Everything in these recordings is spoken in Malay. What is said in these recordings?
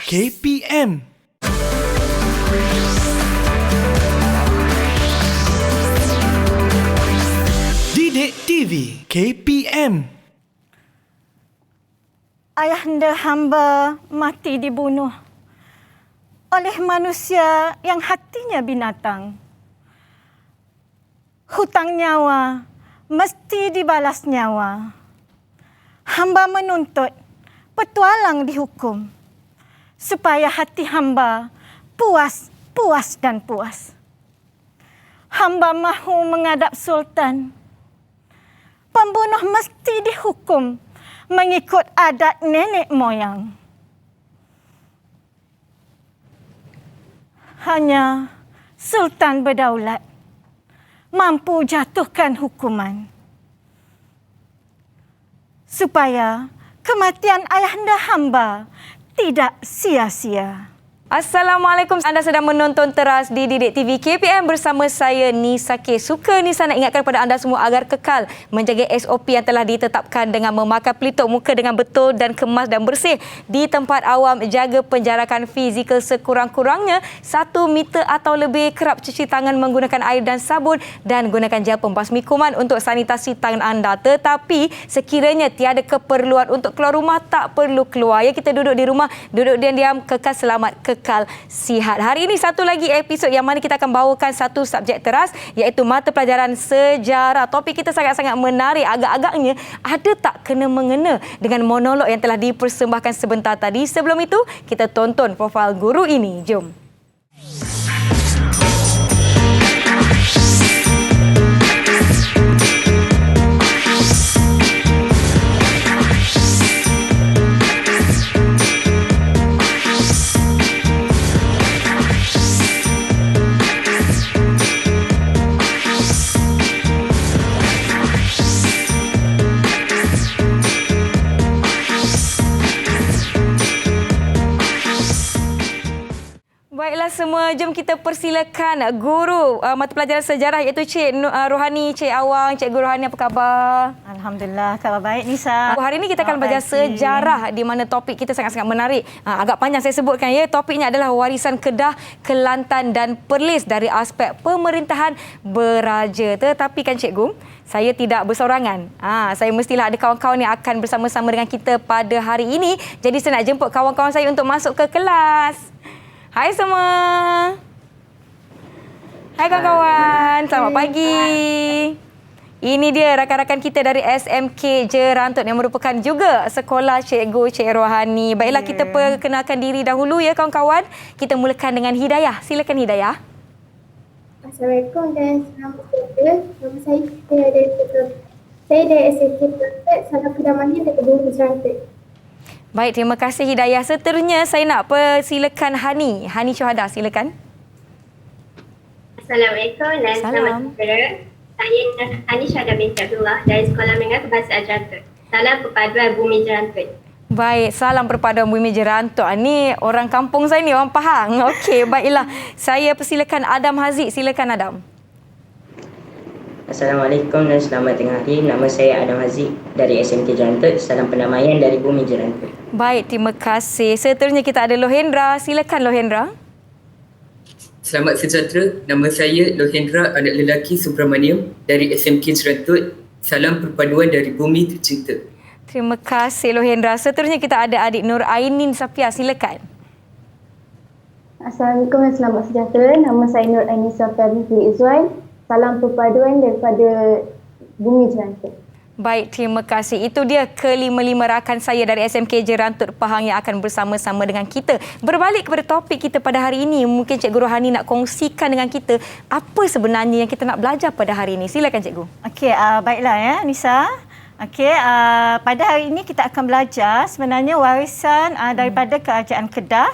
KPM. Didik TV KPM. Ayahanda hamba mati dibunuh oleh manusia yang hatinya binatang. Hutang nyawa mesti dibalas nyawa. Hamba menuntut petualang dihukum supaya hati hamba puas dan puas. Hamba mahu menghadap Sultan. Pembunuh mesti dihukum mengikut adat nenek moyang. Hanya Sultan berdaulat mampu jatuhkan hukuman supaya kematian ayahanda hamba tidak sia-sia. Assalamualaikum, anda sedang menonton teras di Didik TV KPM bersama saya Nisa K. Suka Nisa nak ingatkan kepada anda semua agar kekal menjaga SOP yang telah ditetapkan dengan memakai pelitup muka dengan betul dan kemas dan bersih di tempat awam, jaga penjarakan fizikal sekurang-kurangnya 1 meter atau lebih, kerap cuci tangan menggunakan air dan sabun dan gunakan gel pembasmi kuman untuk sanitasi tangan anda. Tetapi sekiranya tiada keperluan untuk keluar rumah, tak perlu keluar. Ya, kita duduk di rumah, duduk diam-diam, kekal selamat, kekal sihat. Hari ini satu lagi episod yang mana kita akan bawakan satu subjek teras iaitu mata pelajaran sejarah. Topik kita sangat-sangat menarik. Agak-agaknya ada tak kena-mengena dengan monolog yang telah dipersembahkan sebentar tadi. Sebelum itu, kita tonton profil guru ini. Jom. Baiklah semua, jom kita persilakan guru mata pelajaran sejarah iaitu Cik Rohani, Cik Awang. Cikgu Rohani, apa khabar? Alhamdulillah, khabar baik Nisa. Hari ini kita akan belajar sejarah di mana topik kita sangat-sangat menarik. Agak panjang saya sebutkan ya. Topiknya adalah warisan Kedah, Kelantan dan Perlis dari aspek pemerintahan beraja. Tetapi kan cikgu, saya tidak bersorangan. Saya mestilah ada kawan-kawan yang akan bersama-sama dengan kita pada hari ini. Jadi saya nak jemput kawan-kawan saya untuk masuk ke kelas. Hai semua. Hai kawan-kawan. Selamat pagi. Ini dia rakan-rakan kita dari SMK Jerantut yang merupakan juga sekolah cikgu Cik Rohani. Baiklah, kita perkenalkan diri dahulu ya kawan-kawan. Kita mulakan dengan Hidayah. Silakan Hidayah. Assalamualaikum dan selamat pagi. Nama saya dari SMK Jerantut. Salam kedamaian dari Bumi Jerantut. Baik, terima kasih Hidayah. Seterusnya saya nak persilakan Hani. Hani Syuhada, silakan. Assalamualaikum dan selamat pagi. Saya Hani Syuhada binti Abdullah dari Sekolah Menengah Kebahasaan Jerantut. Salam perpaduan Bumi Jerantut. Baik, salam perpaduan Bumi Jerantut. Ni orang kampung saya ni, orang Pahang. Okey, baiklah. Saya persilakan Adam Haziq. Silakan Adam. Assalamualaikum dan selamat tengah hari. Nama saya Adam Haziq dari SMK Jerantut. Salam pendamaian dari Bumi Jerantut. Baik, terima kasih. Seterusnya kita ada Lohendra. Silakan Lohendra. Selamat sejahtera. Nama saya Lohendra, anak lelaki Subramaniam dari SMK Jerantut. Salam perpaduan dari Bumi tercinta. Terima kasih Lohendra. Seterusnya kita ada adik Nur Ainin Safia. Silakan. Assalamualaikum dan selamat sejahtera. Nama saya Nur Ainin Safia binti Izwan. Salam perpaduan daripada Bumi Jerantut. Baik, terima kasih. Itu dia kelima-lima rakan saya dari SMK Jerantut Pahang yang akan bersama-sama dengan kita. Berbalik kepada topik kita pada hari ini, mungkin Cikgu Rohani nak kongsikan dengan kita apa sebenarnya yang kita nak belajar pada hari ini. Silakan Cikgu. Okey, baiklah ya Nisa. Okey, pada hari ini kita akan belajar sebenarnya warisan daripada Kerajaan Kedah,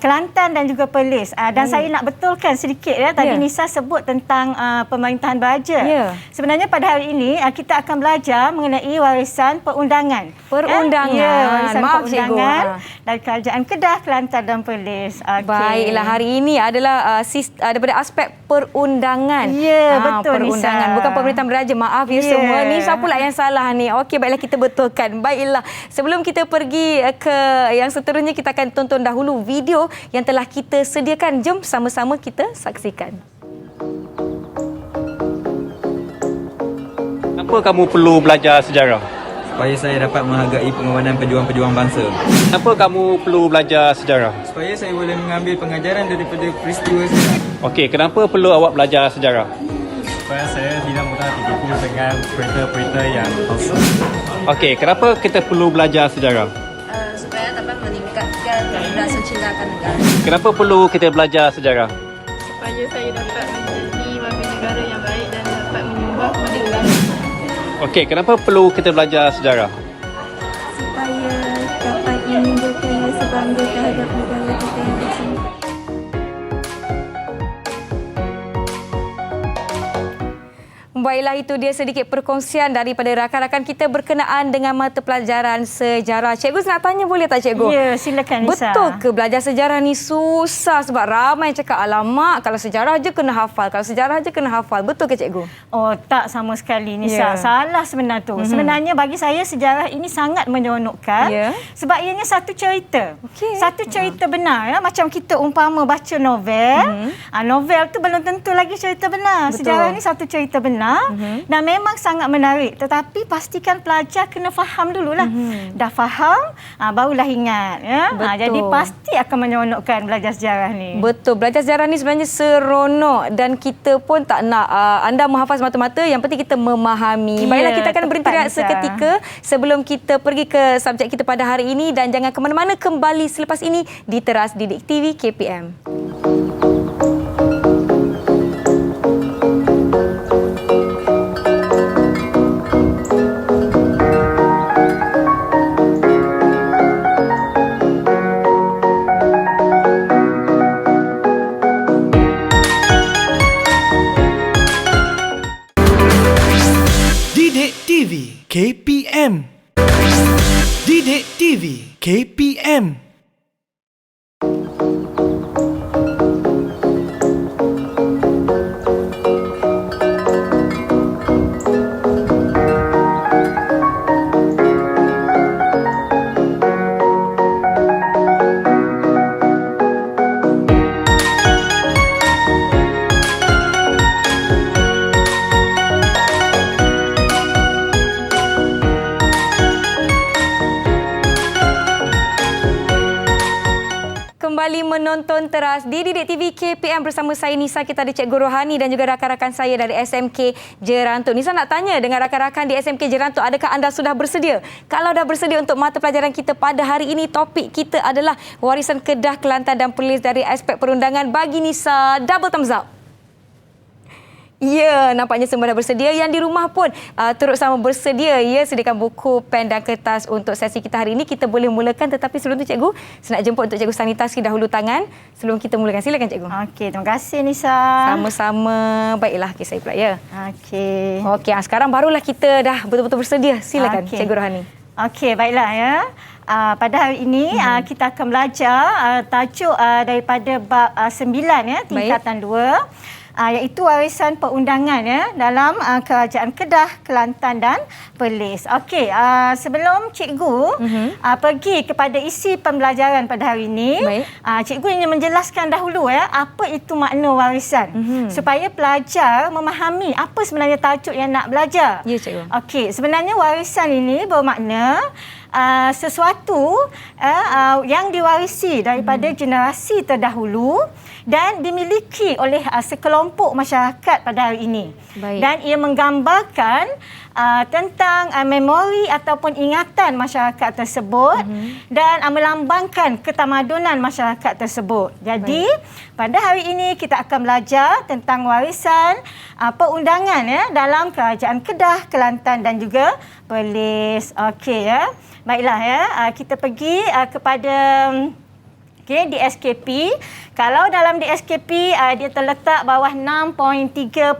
Kelantan dan juga Perlis. Dan saya nak betulkan sedikit ya, tadi Nisa sebut tentang pemerintahan beraja. Sebenarnya pada hari ini kita akan belajar mengenai warisan perundangan. Perundangan. Warisan Maaf perundangan Cikgu. dari Kerajaan Kedah, Kelantan dan Perlis. Baiklah, hari ini adalah daripada aspek perundangan. Ya, betul perundangan. Nisa. Bukan pemerintahan beraja. Maaf ya semua. Nisa pula yang salah Inilah ni. Okey, baiklah kita betulkan. Baiklah. Sebelum kita pergi ke yang seterusnya, kita akan tonton dahulu video yang telah kita sediakan. Jom sama-sama kita saksikan. Kenapa kamu perlu belajar sejarah? Supaya saya dapat menghargai pengorbanan pejuang-pejuang bangsa. Kenapa kamu perlu belajar sejarah? Supaya saya boleh mengambil pengajaran daripada peristiwa sejarah. Okey, kenapa perlu awak belajar sejarah? Supaya saya tidak mudah ditipu dengan berita-berita yang palsu. Okey, kenapa kita perlu belajar sejarah? Supaya dapat meningkatkan rasa cinta akan negara. Kenapa perlu kita belajar sejarah? Supaya saya dapat menjadi warga negara yang baik dan dapat menyumbang kepada negara. Okey, kenapa perlu kita belajar sejarah? Supaya dapat menunjukkan rasa bangga terhadap negara kita yang tercinta. Baiklah, itu dia sedikit perkongsian daripada rakan-rakan kita berkenaan dengan mata pelajaran sejarah. Cikgu nak tanya boleh tak cikgu? Ya, silakan Nisa. Betul ke belajar sejarah ni susah sebab ramai cakap alamak kalau sejarah je kena hafal, kalau sejarah je kena hafal. Betul ke cikgu? Oh, tak sama sekali Nisa. Ya. Salah sebenarnya tu. Sebenarnya bagi saya sejarah ini sangat menyeronokkan sebab ianya satu cerita. Satu cerita benar ya, macam kita umpama baca novel. Novel tu belum tentu lagi cerita benar. Betul. Sejarah ni satu cerita benar dan memang sangat menarik, tetapi pastikan pelajar kena faham dululah. Dah faham barulah ingat ya. Jadi pasti akan menyeronokkan belajar sejarah ni. Betul, belajar sejarah ni sebenarnya seronok dan kita pun tak nak anda menghafal semata-mata, yang penting kita memahami. Baiklah, kita akan berhenti rehat seketika sebelum kita pergi ke subjek kita pada hari ini, dan jangan ke mana-mana, kembali selepas ini di Teras Didik TV KPM. Didik TV KPM. Didik TV KPM. Kembali menonton Teras di Didik TV KPM bersama saya Nisa. Kita ada Cikgu Rohani dan juga rakan-rakan saya dari SMK Jerantuk. Nisa nak tanya dengan rakan-rakan di SMK Jerantuk, adakah anda sudah bersedia? Kalau dah bersedia untuk mata pelajaran kita pada hari ini, topik kita adalah warisan Kedah, Kelantan dan Perlis dari aspek perundangan. Bagi Nisa, double thumbs up. Ya, nampaknya semua dah bersedia. Yang di rumah pun turut sama bersedia. Ya, sediakan buku, pen dan kertas untuk sesi kita hari ini. Kita boleh mulakan, tetapi sebelum tu cikgu, saya nak jemput untuk cikgu sanitasi dahulu tangan sebelum kita mulakan. Silakan cikgu. Okey, terima kasih Nisa. Sama-sama. Baiklah, saya pula ya. Okey. Okey, sekarang barulah kita dah betul-betul bersedia. Silakan Cikgu Rohani. Okey, baiklah ya. Pada hari ini kita akan belajar tajuk daripada bab 9 ya, tingkatan 2. Iaitu warisan perundangan ya dalam Kerajaan Kedah, Kelantan dan Perlis. Okey, sebelum cikgu pergi kepada isi pembelajaran pada hari ini, cikgu ingin menjelaskan dahulu ya apa itu makna warisan supaya pelajar memahami apa sebenarnya tajuk yang nak belajar. Ya, cikgu. Okey, sebenarnya warisan ini bermakna sesuatu yang diwarisi daripada generasi terdahulu dan dimiliki oleh sekelompok masyarakat pada hari ini. Baik. Dan ia menggambarkan tentang memori ataupun ingatan masyarakat tersebut dan melambangkan ketamadunan masyarakat tersebut. Jadi pada hari ini kita akan belajar tentang warisan perundangan ya dalam Kerajaan Kedah, Kelantan dan juga Perlis. Okey ya. Baiklah ya, kita pergi kepada DSKP. Kalau dalam DSKP dia terletak bawah 6.3.3.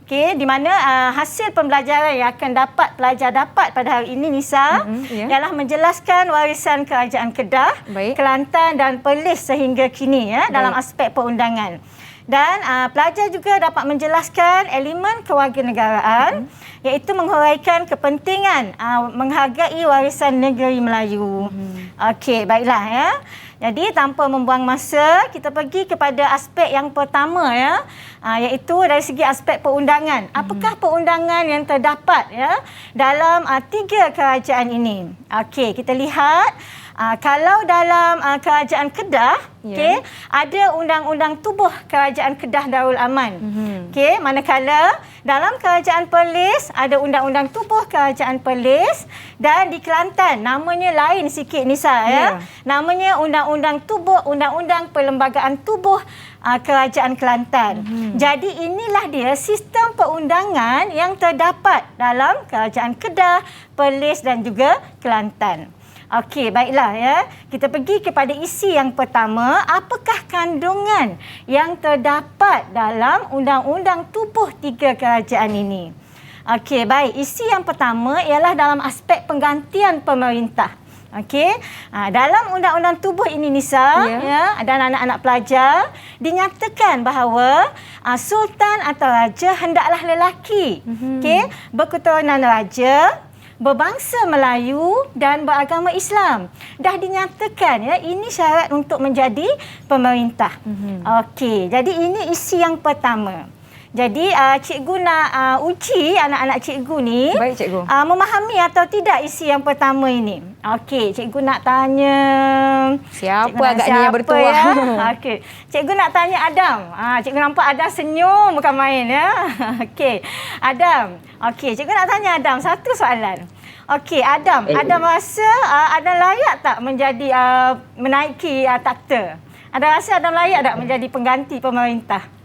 Okey, di mana hasil pembelajaran yang akan pelajar dapat pada hari ini Nisa ialah menjelaskan warisan Kerajaan Kedah, Kelantan dan Perlis sehingga kini ya dalam aspek perundangan. Dan pelajar juga dapat menjelaskan elemen kewarganegaraan iaitu menghuraikan kepentingan menghargai warisan negeri Melayu. Okey, baiklah ya. Jadi tanpa membuang masa, kita pergi kepada aspek yang pertama ya, iaitu dari segi aspek perundangan. Apakah perundangan yang terdapat ya dalam 3 kerajaan ini? Okey, kita lihat kalau dalam kerajaan Kedah, okey, ada undang-undang tubuh kerajaan Kedah Darul Aman. Okey, manakala dalam kerajaan Perlis ada undang-undang tubuh kerajaan Perlis, dan di Kelantan namanya lain sikit Nisa ya. Namanya undang-undang tubuh, undang-undang perlembagaan tubuh kerajaan Kelantan. Jadi inilah dia sistem perundangan yang terdapat dalam kerajaan Kedah, Perlis dan juga Kelantan. Okey, baiklah ya. Kita pergi kepada isi yang pertama. Apakah kandungan yang terdapat dalam undang-undang tubuh 3 kerajaan ini? Okey, baik. Isi yang pertama ialah dalam aspek penggantian pemerintah. Okey, dalam undang-undang tubuh ini Nisa ya, dan anak-anak pelajar dinyatakan bahawa sultan atau raja hendaklah lelaki. Okey, berketurunan raja, berbangsa Melayu dan beragama Islam. Dah dinyatakan ya, ini syarat untuk menjadi pemerintah. Okey, jadi ini isi yang pertama. Jadi cikgu nak uji anak-anak cikgu ni. Baik, cikgu. Memahami atau tidak isi yang pertama ini. Okey, cikgu nak tanya siapa agaknya yang bertuah. Ya? Okey, cikgu nak tanya Adam. Cikgu nampak Adam senyum bukan main ya. Okey, Adam. Okey, cikgu nak tanya Adam satu soalan. Okey, Adam. Adam rasa Adam layak tak menjadi menaiki takhta? Adam rasa Adam layak tak menjadi pengganti pemerintah?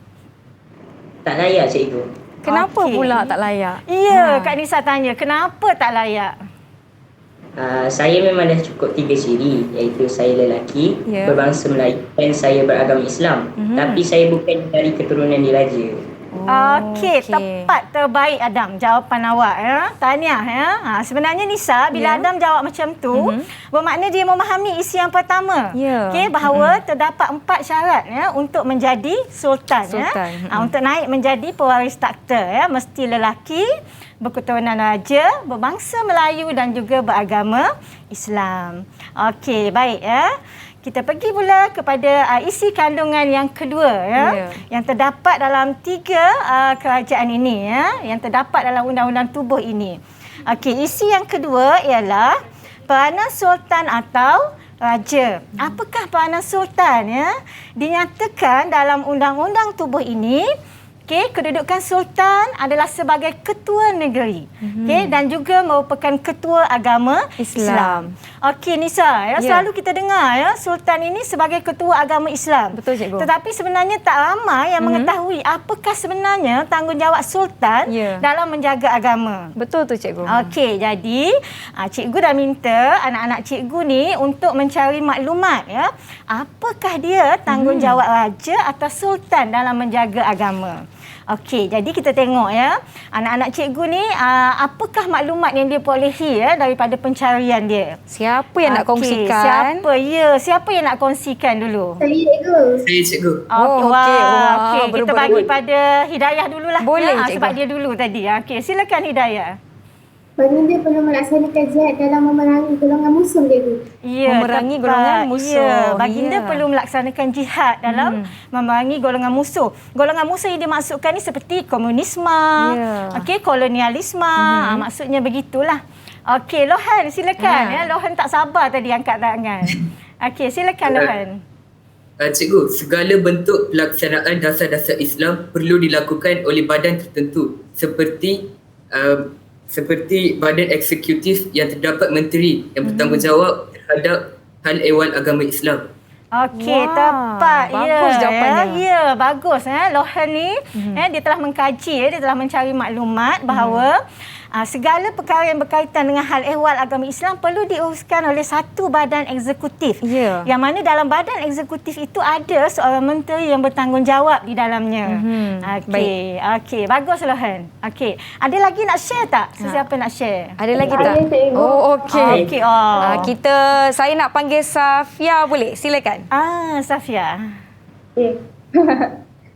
Tak layak, cikgu. Kenapa pula tak layak? Ya, Kak Nisa tanya, kenapa tak layak? Saya memang dah cukup 3 ciri, iaitu saya lelaki, berbangsa Melayu dan saya beragama Islam. Tapi saya bukan dari keturunan diraja. Okey, tepat, terbaik Adam jawapan awak ya. Tahniah ya. Sebenarnya Nisa, bila Adam jawab macam tu, bermakna dia memahami isi yang pertama. Okey, bahawa terdapat 4 syarat ya untuk menjadi sultan. Ya. Untuk naik menjadi pewaris takhta ya, mesti lelaki, berketurunan raja, berbangsa Melayu dan juga beragama Islam. Okey, baik ya. Kita pergi pula kepada isi kandungan yang kedua ya, yang terdapat dalam 3 kerajaan ini ya, yang terdapat dalam undang-undang tubuh ini. Okey, isi yang kedua ialah peranan sultan atau raja. Apakah peranan sultan ya? Dinyatakan dalam undang-undang tubuh ini, okey, kedudukan sultan adalah sebagai ketua negeri. Okey, dan juga merupakan ketua agama Islam. Okey Nisa, ya, selalu kita dengar ya sultan ini sebagai ketua agama Islam. Betul, cikgu. Tetapi sebenarnya tak ramai yang mengetahui apakah sebenarnya tanggungjawab sultan dalam menjaga agama. Betul tu, cikgu. Okey, jadi cikgu dah minta anak-anak cikgu ni untuk mencari maklumat ya. Apakah dia tanggungjawab raja atau sultan dalam menjaga agama? Okey, jadi kita tengok ya. Anak-anak cikgu ni apakah maklumat yang dia perolehi ya daripada pencarian dia? Siapa yang nak kongsikan? Siapa yang nak kongsikan dulu? Saya, cikgu. Saya, cikgu. Okey. Kita bagi pada Hidayah dululah. Boleh, ya, cikgu. sebab dia dulu tadi. Okey, silakan Hidayah. Baginda perlu melaksanakan jihad dalam memerangi golongan musuh, cikgu. Ya, memerangi golongan musuh. Ya, baginda perlu melaksanakan jihad dalam memerangi golongan musuh. Golongan musuh yang dimaksudkan ni seperti komunisme, okey, kolonialisme, maksudnya begitulah. Okey, Lohan silakan ya. Lohan tak sabar tadi angkat tangan. Okey, silakan Lohan. Cikgu, segala bentuk pelaksanaan dasar-dasar Islam perlu dilakukan oleh badan tertentu seperti badan eksekutif yang terdapat menteri yang bertanggungjawab terhadap hal ehwal agama Islam. Okey, tepat. Bagus jawapannya. Ya, bagus. Lohan ni dia telah mengkaji, dia telah mencari maklumat bahawa segala perkara yang berkaitan dengan hal ehwal agama Islam perlu diuruskan oleh satu badan eksekutif. Yang mana dalam badan eksekutif itu ada seorang menteri yang bertanggungjawab di dalamnya. Okey, bagus Lohan. Okey, ada lagi nak share tak? Sesiapa nak share? Ada lagi tak? Okey. Saya nak panggil Safia, boleh? Silakan. Safia.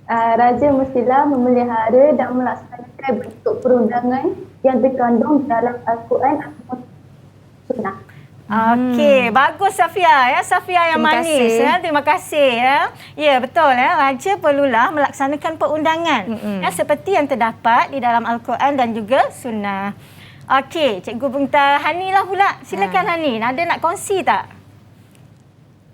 Raja mestilah memelihara dan melaksanakan bentuk perundangan yang terkandung dalam Al-Quran atau Sunnah. Okey, bagus Safia ya. Safia yang Terima manis kasih. ya. Terima kasih ya. Ya, betul ya. Raja perlulah melaksanakan perundangan ya seperti yang terdapat di dalam Al-Quran dan juga Sunnah. Okey, Cikgu minta Hani lah pula. Silakan Hani. Ada nak kongsi tak?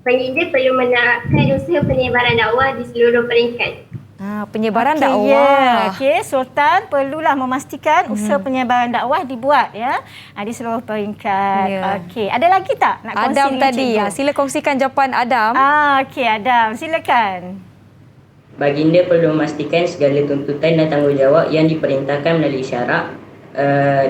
Baginda perlu menerapkan usaha penyebaran dakwah di seluruh peringkat. Penyebaran Okey, dakwah. Ya. Okey, Sultan perlulah memastikan usaha penyebaran dakwah dibuat ya di seluruh peringkat. Ya. Okey, ada lagi tak nak kongsi Adam dengan tadi. cikgu? Sila kongsikan jawapan Adam. Okey, Adam. Silakan. Baginda perlu memastikan segala tuntutan dan tanggungjawab yang diperintahkan melalui syarak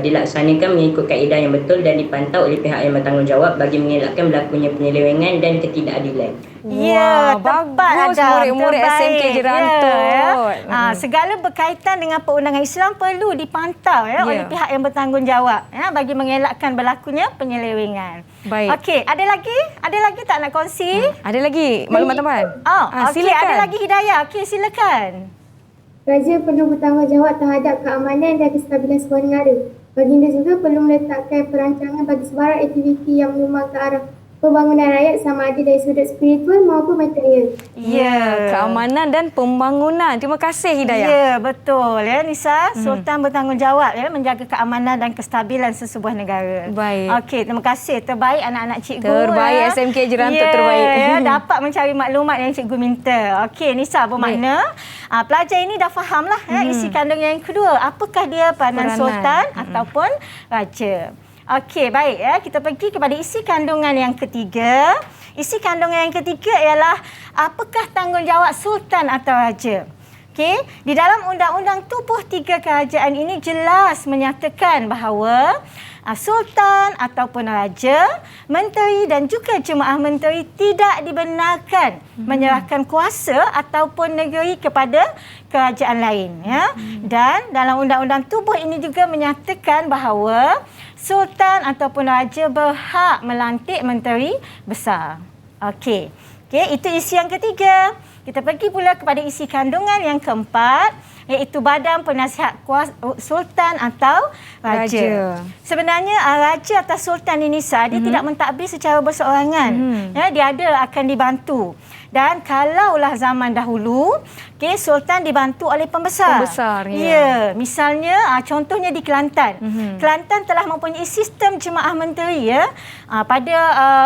dilaksanakan mengikut kaedah yang betul dan dipantau oleh pihak yang bertanggungjawab bagi mengelakkan berlakunya penyelewengan dan ketidakadilan. Ya, tepat bagus Adam. murid-murid Terbaik. SMK Jerantut. Ya. Segala berkaitan dengan perundangan Islam perlu dipantau ya oleh pihak yang bertanggungjawab ya bagi mengelakkan berlakunya penyelewengan. Baik. Okey, ada lagi? Ada lagi tak nak kongsi? Ada lagi maklumat tambahan? Okey, silakan. ada lagi Hidayah. Okey, silakan. Raja perlu bertanggungjawab terhadap keamanan dan kestabilan sebuah negara. Baginda juga perlu meletakkan perancangan bagi sebarang aktiviti yang menyumbang ke arah pembangunan rakyat sama ada dari sudut spiritual maupun material. Ya, keamanan dan pembangunan. Terima kasih Hidayah. Ya, betul ya Nisa. Sultan bertanggungjawab ya menjaga keamanan dan kestabilan sesebuah negara. Baik. Okey, terima kasih. Terbaik anak-anak cikgu. Terbaik, ya. SMK Jerantut terbaik. Ya, dapat mencari maklumat yang cikgu minta. Okey, Nisa bermakna pelajar ini dah fahamlah ya isi kandungan yang kedua. Apakah dia peranan sultan ataupun raja. Okey, baik ya. Kita pergi kepada isi kandungan yang ketiga. Isi kandungan yang ketiga ialah apakah tanggungjawab sultan atau raja. Okey, di dalam Undang-Undang Tubuh 3 Kerajaan ini jelas menyatakan bahawa sultan ataupun raja, menteri dan juga jemaah menteri tidak dibenarkan menyerahkan kuasa ataupun negeri kepada kerajaan lain ya. Dan dalam Undang-Undang Tubuh ini juga menyatakan bahawa sultan ataupun raja berhak melantik menteri besar. Okey. Okey, itu isi yang ketiga. Kita pergi pula kepada isi kandungan yang keempat, iaitu Badan Penasihat Sultan atau Raja. Sebenarnya raja atau sultan ini dia tidak mentadbir secara berseorangan. Ya, dia ada akan dibantu. Dan kalaulah zaman dahulu, sultan dibantu oleh pembesar. Pembesar, ya. Ya, misalnya contohnya di Kelantan. Kelantan telah mempunyai sistem jemaah menteri ya pada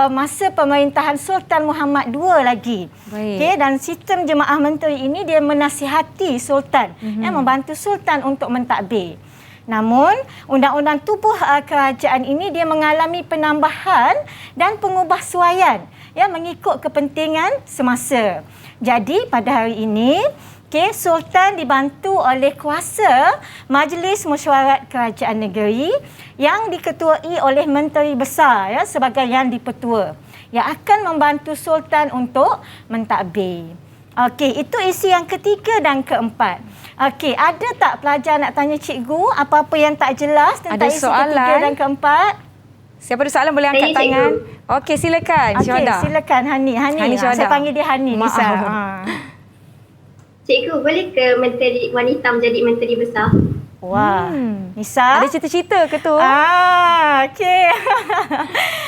masa pemerintahan Sultan Muhammad II lagi. Baik. Dan sistem jemaah menteri ini dia menasihati sultan, membantu sultan untuk mentadbir. Namun, Undang-Undang Tubuh Kerajaan ini dia mengalami penambahan dan pengubahsuaian ya mengikut kepentingan semasa. Jadi, pada hari ini, sultan dibantu oleh kuasa Majlis Mesyuarat Kerajaan Negeri yang diketuai oleh menteri besar ya sebagai yang dipertua yang akan membantu sultan untuk mentadbir. Okey, itu isi yang ketiga dan keempat. Okey, ada tak pelajar nak tanya cikgu apa-apa yang tak jelas tentang isi ketiga dan keempat? Siapa ada soalan boleh angkat tangan. Okey, silakan. Okey, silakan Hani. Saya panggil dia Hani. Nisa. Cikgu, boleh ke menteri wanita menjadi menteri besar? Wah, Nisa. Ada cita-cita ke tu? Okey.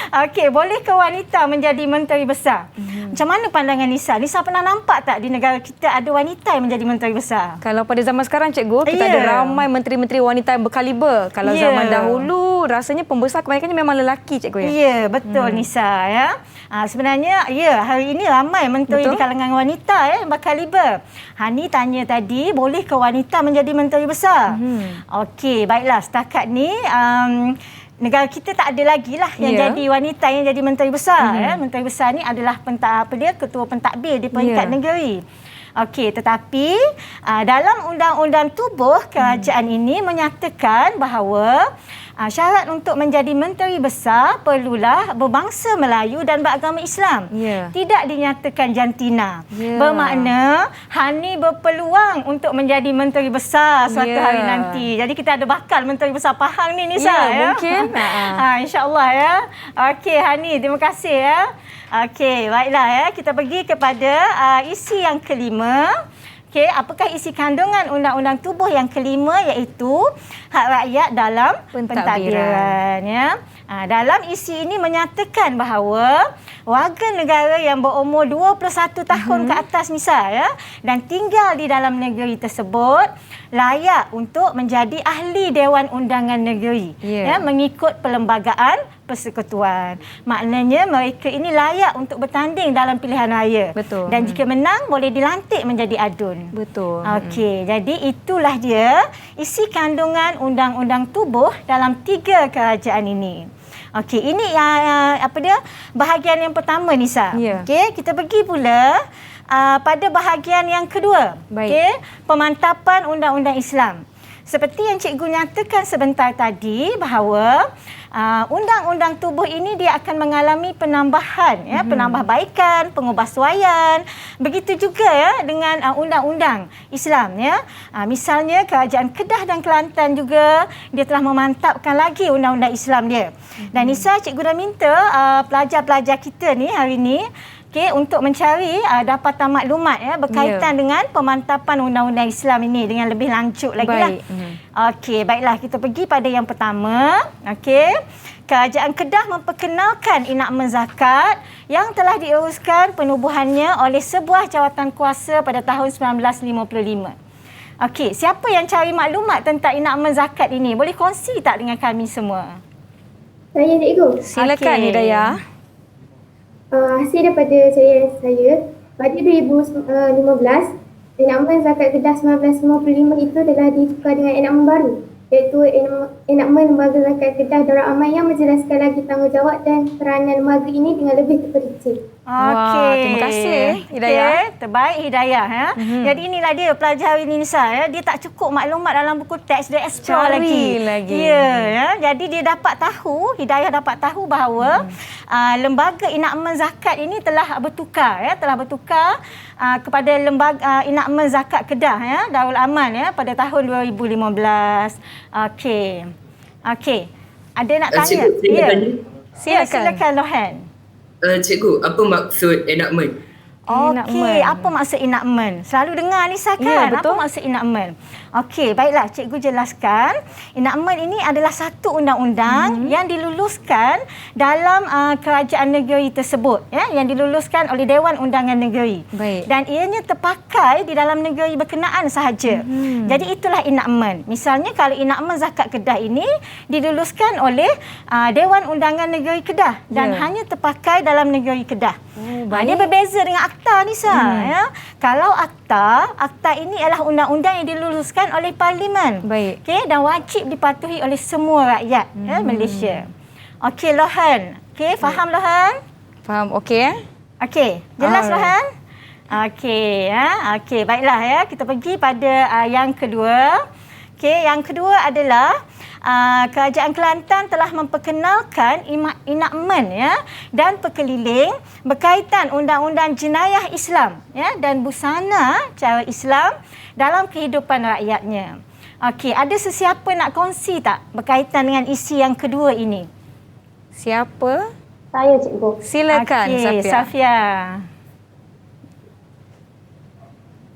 Okey, boleh ke wanita menjadi menteri besar? Macam mana pandangan Nisa? Nisa pernah nampak tak di negara kita ada wanita yang menjadi menteri besar? Kalau pada zaman sekarang cikgu, kita ada ramai menteri-menteri wanita yang berkaliber. Kalau zaman dahulu, rasanya pembesar kebanyakannya memang lelaki cikgu ya? Ya, betul Nisa ya. Sebenarnya hari ini ramai menteri di kalangan wanita yang berkaliber. Hani tanya tadi, boleh ke wanita menjadi menteri besar? Okey, baiklah. Setakat ni negara kita tak ada lagi lah yang jadi wanita yang jadi menteri besar. Ya. Menteri besar ni adalah ketua pentadbir di peringkat negeri. Okey, tetapi dalam Undang-Undang Tubuh Kerajaan ini menyatakan bahawa syarat untuk menjadi menteri besar perlulah berbangsa Melayu dan beragama Islam. Tidak dinyatakan jantina. Bermakna Hani berpeluang untuk menjadi menteri besar suatu hari nanti. Jadi kita ada bakal menteri besar Pahang ni Nisa ya. Mungkin. InsyaAllah ya. Okey Hani, terima kasih ya. Okey, baiklah ya. Kita pergi kepada isi yang kelima. Okey, apakah isi kandungan Undang-Undang Tubuh yang kelima, iaitu hak rakyat dalam pentadbiran, ya. Dalam isi ini menyatakan bahawa warga negara yang berumur 21 tahun ke atas Nisa, ya, dan tinggal di dalam negeri tersebut layak untuk menjadi ahli Dewan Undangan Negeri, ya, mengikut perlembagaan persekutuan. Maknanya mereka ini layak untuk bertanding dalam pilihan raya. Betul. Dan jika menang boleh dilantik menjadi adun. Betul. Okey, jadi itulah dia isi kandungan Undang-Undang Tubuh dalam 3 kerajaan ini. Okey, ini bahagian yang pertama, Nisa. Ya. Okey, kita pergi pula pada bahagian yang kedua. Baik. Okey, pemantapan Undang-Undang Islam. Seperti yang cikgu nyatakan sebentar tadi bahawa Undang-Undang Tubuh ini dia akan mengalami penambahan, ya, penambahbaikan, pengubahsuaian. Begitu juga, ya, dengan Undang-Undang Islam, ya. Misalnya Kerajaan Kedah dan Kelantan juga dia telah memantapkan lagi Undang-Undang Islam dia. Dan Nisa, cikgu dah minta pelajar-pelajar kita ni hari ni untuk mencari dapatan maklumat, ya, berkaitan dengan pemantapan Undang-Undang Islam ini dengan lebih lanjut lagi lah. Okey, baiklah, kita pergi pada yang pertama. Okey, Kerajaan Kedah memperkenalkan enakmen zakat yang telah diuruskan penubuhannya oleh sebuah jawatan kuasa pada tahun 1955. Okey, siapa yang cari maklumat tentang enakmen zakat ini? Boleh kongsi tak dengan kami semua? Saya, cikgu. Silakan, Hidayah. Hasil daripada saya pada 2015, enakmen zakat Kedah 1955 itu telah ditukar dengan enakmen baru, iaitu enakmen Lembaga Zakat Kedah Darul Aman yang menjelaskan lagi tanggungjawab dan peranan lembaga ini dengan lebih terperinci. Okey. Terima kasih, Hidayah. Okay, terbaik, Hidayah, ya. Jadi inilah dia pelajar hari ini, Nisa, ya. Dia tak cukup maklumat dalam buku teks, dia explore lagi. Ya, ya. Jadi dia dapat tahu, Hidayah dapat tahu bahawa lembaga enakmen zakat ini telah bertukar, ya, kepada lembaga enakmen zakat Kedah, ya, Darul Aman, ya, pada tahun 2015. Okey. Ada nak tanya? Cikgu, saya nak tanya. Silakan Lohan. Cikgu, apa maksud enakmen? Okey, apa maksud enakmen? Selalu dengar, Nisa, kan? Ya, betul. Apa maksud enakmen? Okey, baiklah, cikgu jelaskan. Enakmen ini adalah satu undang-undang yang diluluskan dalam kerajaan negeri tersebut, ya, yang diluluskan oleh Dewan Undangan Negeri. Baik. Dan ianya terpakai di dalam negeri berkenaan sahaja. Jadi itulah enakmen. Misalnya kalau enakmen zakat Kedah ini diluluskan oleh Dewan Undangan Negeri Kedah dan hanya terpakai dalam negeri Kedah. Dia berbeza dengan akta, Nisa, ya. Kalau akta ini adalah undang-undang yang diluluskan oleh Parlimen. Baik. Okey, dan wajib dipatuhi oleh semua rakyat, ya, Malaysia. Okey, Lohan. Okey, faham, Lohan? Faham, okey, ya? Okey, jelas, Lohan? Okey, ya. Okey, baiklah, ya. Kita pergi pada yang kedua. Okey, yang kedua adalah Kerajaan Kelantan telah memperkenalkan enakmen, ya, dan perkeliling berkaitan Undang-Undang Jenayah Islam, ya, dan busana cara Islam dalam kehidupan rakyatnya. Okey, ada sesiapa nak kongsi tak berkaitan dengan isi yang kedua ini? Siapa? Saya, cikgu. Silakan, Safia.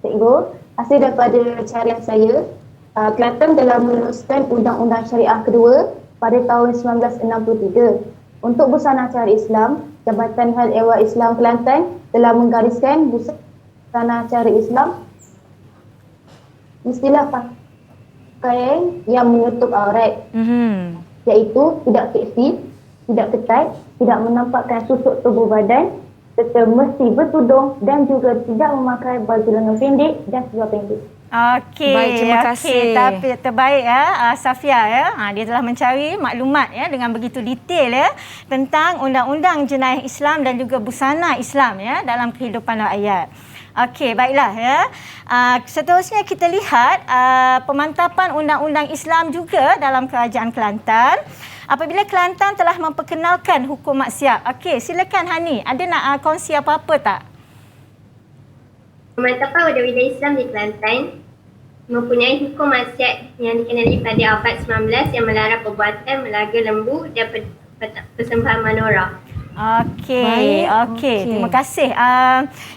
Cikgu, hasil daripada carian saya, Kelantan telah meluluskan Undang-Undang Syariah kedua pada tahun 1963. Untuk busana cara Islam, Jabatan Hal Ehwal Islam Kelantan telah menggariskan busana cara Islam mestilah pakaian yang menutup aurat, iaitu tidak seksi, tidak ketat, tidak menampakkan susuk tubuh badan, serta mesti bertudung dan juga tidak memakai baju lengan pendek dan seluar pendek. Okey, baik, terima kasih. Tapi terbaik, ya, Safia, ya. Dia telah mencari maklumat, ya, dengan begitu detail, ya, tentang Undang-Undang Jenayah Islam dan juga busana Islam, ya, dalam kehidupan rakyat. Okey, baiklah, ya. Seterusnya kita lihat pemantapan Undang-Undang Islam juga dalam Kerajaan Kelantan. Apabila Kelantan telah memperkenalkan hukum maksiat. Okey, silakan Hani. Ada nak kongsi apa-apa tak? Pemantapan Undang-Undang Islam di Kelantan mempunyai hukum maksiat yang dikenali pada abad 19 yang melarang perbuatan melaga lembu dan persembahan manora. Okey. Terima kasih.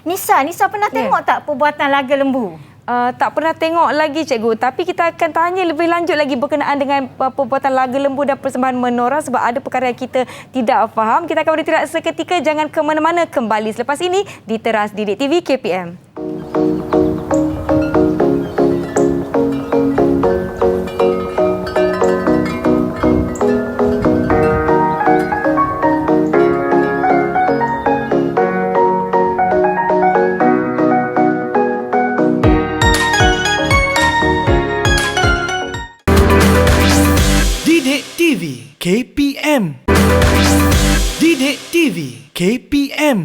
Nisa pernah tengok tak perbuatan laga lembu? Tak pernah tengok lagi cikgu, tapi kita akan tanya lebih lanjut lagi berkenaan dengan pembuatan laga lembu dan persembahan menora sebab ada perkara yang kita tidak faham. Kita akan beristirahat seketika, jangan ke mana-mana, kembali selepas ini di Teras Didik TV KPM. Didik TV KPM. Didik TV KPM.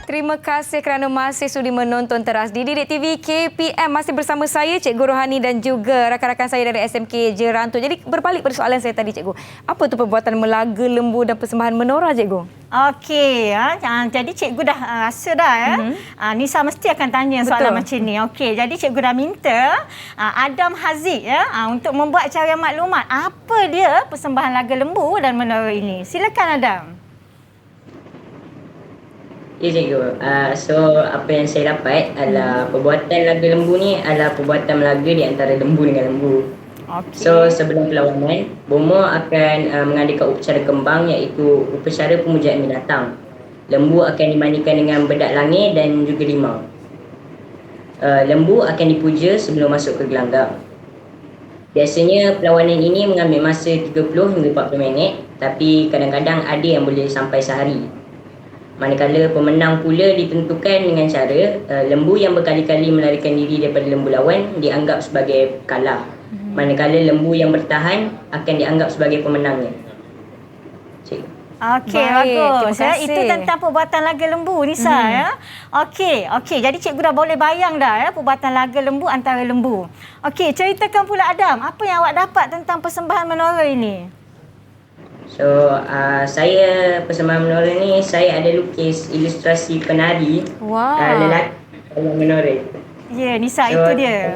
Terima kasih kerana masih sudi menonton Teras di Didik TV KPM. Masih bersama saya, Cikgu Rohani dan juga rakan-rakan saya dari SMK Jerantu. Jadi berbalik pada soalan saya tadi, Cikgu. Apa tu perbuatan melaga lembu dan persembahan menora, Cikgu? Okey, jadi cikgu dah rasa dah Nisa mesti akan tanya soalan macam ni. Okey, jadi cikgu dah minta Adam Haziq untuk membuat carian maklumat apa dia persembahan laga lembu dan menora ini. Silakan Adam. Ya cikgu, so apa yang saya dapat adalah perbuatan laga lembu ni adalah perbuatan melaga di antara lembu dengan lembu. Okay. So sebelum perlawanan, bomoh akan mengadakan upacara kembang iaitu upacara pemujaan binatang. Lembu akan dimandikan dengan bedak langit dan juga limau. Lembu akan dipuja sebelum masuk ke gelanggang. Biasanya perlawanan ini mengambil masa 30 hingga 40 minit, tapi kadang-kadang ada yang boleh sampai sehari. Manakala pemenang pula ditentukan dengan cara lembu yang berkali-kali melarikan diri daripada lembu lawan dianggap sebagai kalah. Manakala lembu yang bertahan akan dianggap sebagai pemenangnya. Cikgu. Okey, bagus. Itu tentang perbuatan laga lembu, Nisa. Okey. Jadi cikgu dah boleh bayang dah perbuatan laga lembu antara lembu. Okey, ceritakan pula Adam, apa yang awak dapat tentang persembahan menora ini? So, saya persembahan menora ni, saya ada lukis ilustrasi penari lelaki dalam menora. Ya, Nisa, itu dia.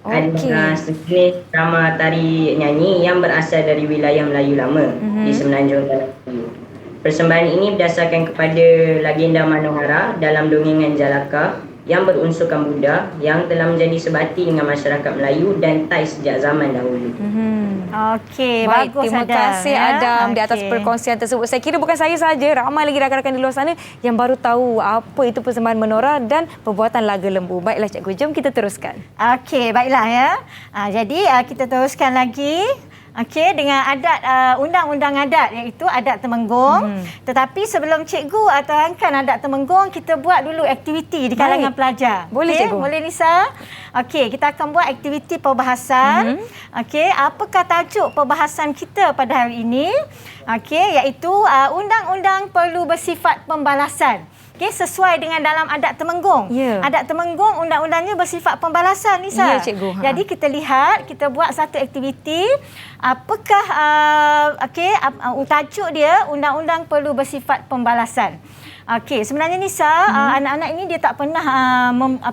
Ada sejenis drama tari nyanyi yang berasal dari wilayah Melayu Lama di Semenanjung Tanah Melayu. Persembahan ini berdasarkan kepada legenda Manohara dalam dongengan Jalaka yang berunsurkan Buddha yang telah menjadi sebati dengan masyarakat Melayu dan Thai sejak zaman dahulu. Okey, baik, bagus terima kasih Adam di atas perkongsian tersebut. Saya kira bukan saya saja, ramai lagi rakan-rakan di luar sana yang baru tahu apa itu persembahan menora dan perbuatan laga lembu. Baiklah cikgu, jom kita teruskan. Okey, baiklah jadi kita teruskan lagi. Okey, dengan adat undang-undang adat iaitu adat Temenggung. Tetapi sebelum cikgu terangkan adat Temenggung, kita buat dulu aktiviti di kalangan pelajar. Boleh cikgu? Boleh Nisa? Okey, kita akan buat aktiviti perbahasan. Okey, apakah tajuk perbahasan kita pada hari ini? Okey, iaitu undang-undang perlu bersifat pembalasan. Okay, sesuai dengan dalam adat Temenggung. Adat Temenggung undang-undangnya bersifat pembalasan, Nisa. Ya, cikgu. Jadi kita lihat, kita buat satu aktiviti. Apakah tajuk dia undang-undang perlu bersifat pembalasan. Okey, sebenarnya Nisa, anak-anak ini dia tak pernah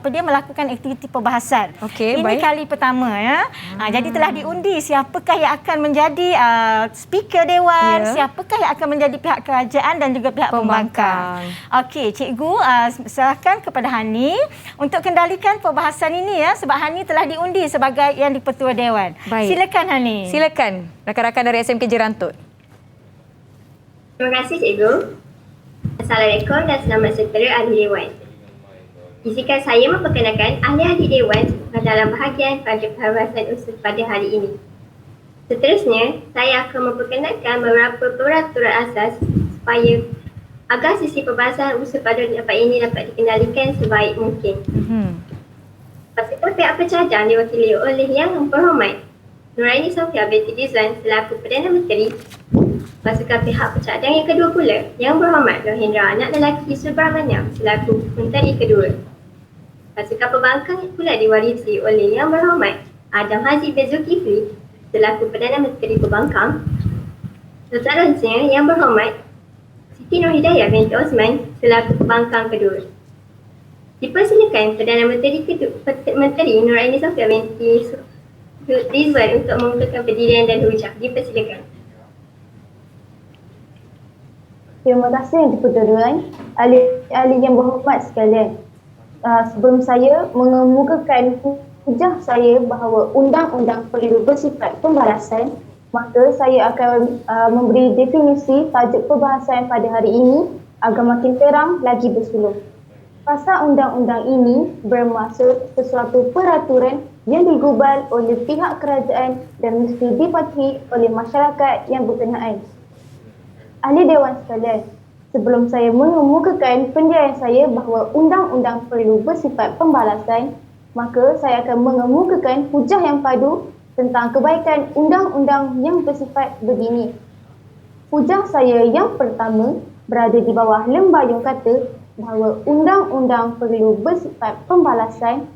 melakukan aktiviti perbahasan. Okey, ini baik. kali pertama jadi telah diundi siapakah yang akan menjadi speaker dewan, siapakah yang akan menjadi pihak kerajaan dan juga pihak pembangkang. Okey, cikgu serahkan kepada Hani untuk kendalikan perbahasan ini sebab Hani telah diundi sebagai yang di-Pertua Dewan. Baik. Silakan Hani. Silakan rakan-rakan dari SMK Jerantut. Terima kasih cikgu. Assalamualaikum dan selamat sejahtera ahli dewan. Izinkan saya memperkenalkan ahli-ahli dewan dalam bahagian pada perbahasan usul pada hari ini. Seterusnya, saya akan memperkenalkan beberapa peraturan asas supaya agar sisi perbahasan usul pada dapat ini dapat dikendalikan sebaik mungkin. Pasukan pihak pencadang diwakili oleh Yang Berhormat Nuraini Sofia binti Dizwan selaku Perdana Menteri. Pasukan pihak pencadang yang kedua pula, Yang Berhormat Lohendra Anak Lelaki Subramaniam selaku Menteri Kedua. Pasukan pembangkang pula diwarisi oleh Yang Berhormat Adam Haji bin Zulkifli selaku Perdana Menteri Pembangkang. Seterusnya Yang Berhormat Siti Nurhidayah binti Osman selaku Pembangkang kedua. Dipersilakan Perdana Menteri Nuraini Sofia binti Rizwan untuk mengumumkan pendirian dan hujah. Dipersilakan. Terima kasih Dipertuan, ahli yang berhormat sekalian. Sebelum saya mengemukakan hujah saya bahawa undang-undang perlu bersifat pembalasan, maka saya akan memberi definisi tajuk perbahasan pada hari ini agar makin terang lagi bersulung. Pasal undang-undang ini bermaksud sesuatu peraturan yang digubal oleh pihak kerajaan dan mesti dipatuhi oleh masyarakat yang berkenaan. Ahli Dewan sekalian, sebelum saya mengemukakan pendirian saya bahawa undang-undang perlu bersifat pembalasan, maka saya akan mengemukakan hujah yang padu tentang kebaikan undang-undang yang bersifat begini. Hujah saya yang pertama berada di bawah lembayung kata bahawa undang-undang perlu bersifat pembalasan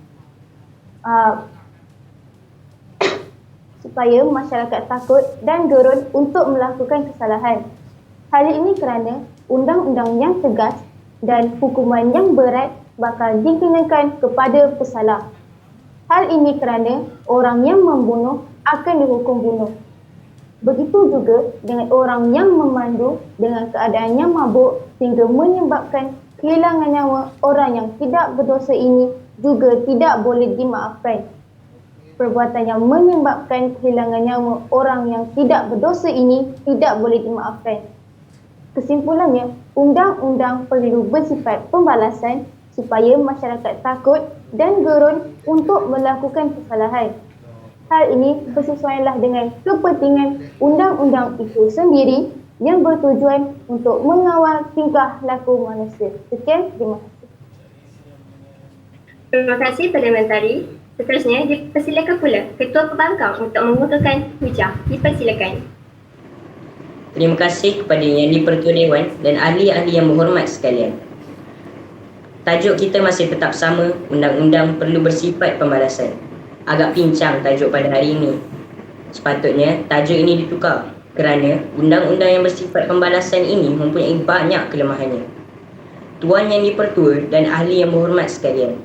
supaya masyarakat takut dan gerun untuk melakukan kesalahan. Hal ini kerana undang-undang yang tegas dan hukuman yang berat bakal dikenakan kepada pesalah. Hal ini kerana orang yang membunuh akan dihukum bunuh. Begitu juga dengan orang yang memandu dengan keadaan yang mabuk sehingga menyebabkan kehilangan nyawa orang yang tidak berdosa ini juga tidak boleh dimaafkan. Perbuatan yang menyebabkan kehilangan nyawa orang yang tidak berdosa ini tidak boleh dimaafkan. Kesimpulannya, undang-undang perlu bersifat pembalasan supaya masyarakat takut dan gerun untuk melakukan kesalahan. Hal ini bersesuaianlah dengan kepentingan undang-undang itu sendiri yang bertujuan untuk mengawal tingkah laku manusia. Sekian, terima kasih. Terima kasih Perdana Menteri. Seterusnya, dipersilakan pula Ketua Pembangkang untuk mengemukakan hujah. Dipersilakan. Terima kasih kepada Yang di-Pertua Dewan dan ahli-ahli yang berhormat sekalian. Tajuk kita masih tetap sama, undang-undang perlu bersifat pembalasan. Agak pincang tajuk pada hari ini. Sepatutnya tajuk ini ditukar kerana undang-undang yang bersifat pembalasan ini mempunyai banyak kelemahannya. Tuan Yang di-Pertua dan ahli yang berhormat sekalian,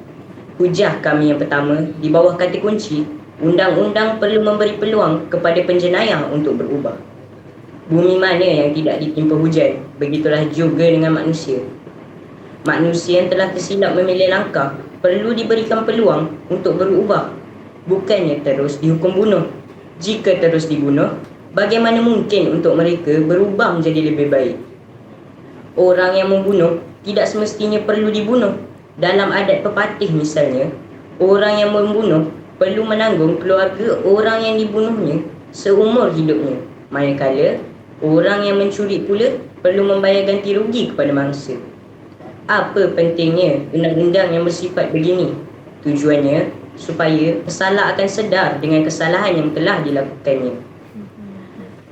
hujah kami yang pertama di bawah kata kunci, undang-undang perlu memberi peluang kepada penjenayah untuk berubah. Bumi mana yang tidak ditimpa hujan, begitulah juga dengan manusia. Manusia yang telah tersilap memilih langkah perlu diberikan peluang untuk berubah, bukannya terus dihukum bunuh. Jika terus dibunuh, bagaimana mungkin untuk mereka berubah menjadi lebih baik? Orang yang membunuh tidak semestinya perlu dibunuh. Dalam adat pepatih misalnya, orang yang membunuh perlu menanggung keluarga orang yang dibunuhnya seumur hidupnya. Manakala, orang yang mencuri pula perlu membayar ganti rugi kepada mangsa. Apa pentingnya undang-undang yang bersifat begini? Tujuannya supaya pesalah akan sedar dengan kesalahan yang telah dilakukannya.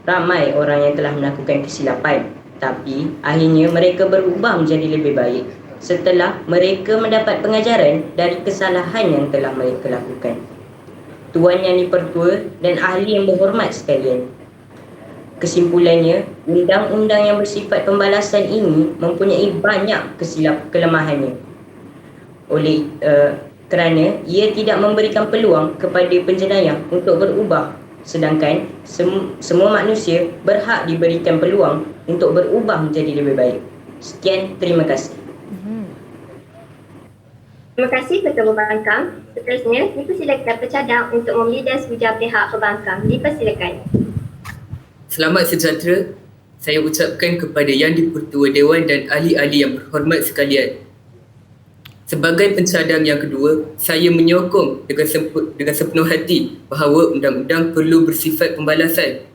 Ramai orang yang telah melakukan kesilapan, tapi akhirnya mereka berubah menjadi lebih baik setelah mereka mendapat pengajaran dari kesalahan yang telah mereka lakukan. Tuan Yang di-Pertua dan ahli yang berhormat sekalian, kesimpulannya, undang-undang yang bersifat pembalasan ini mempunyai banyak kelemahannya. Kerana ia tidak memberikan peluang kepada penjenayah untuk berubah, sedangkan semua manusia berhak diberikan peluang untuk berubah menjadi lebih baik. Sekian, terima kasih. Terima kasih Ketua Pembangkang. Seterusnya, dipersilakan Pencadang untuk memlidas hujah pihak pembangkang. Dipersilakan. Selamat sejahtera. Saya ucapkan kepada Yang di-Pertua Dewan dan ahli-ahli yang berhormat sekalian. Sebagai pencadang yang kedua, saya menyokong dengan sepenuh hati bahawa undang-undang perlu bersifat pembalasan.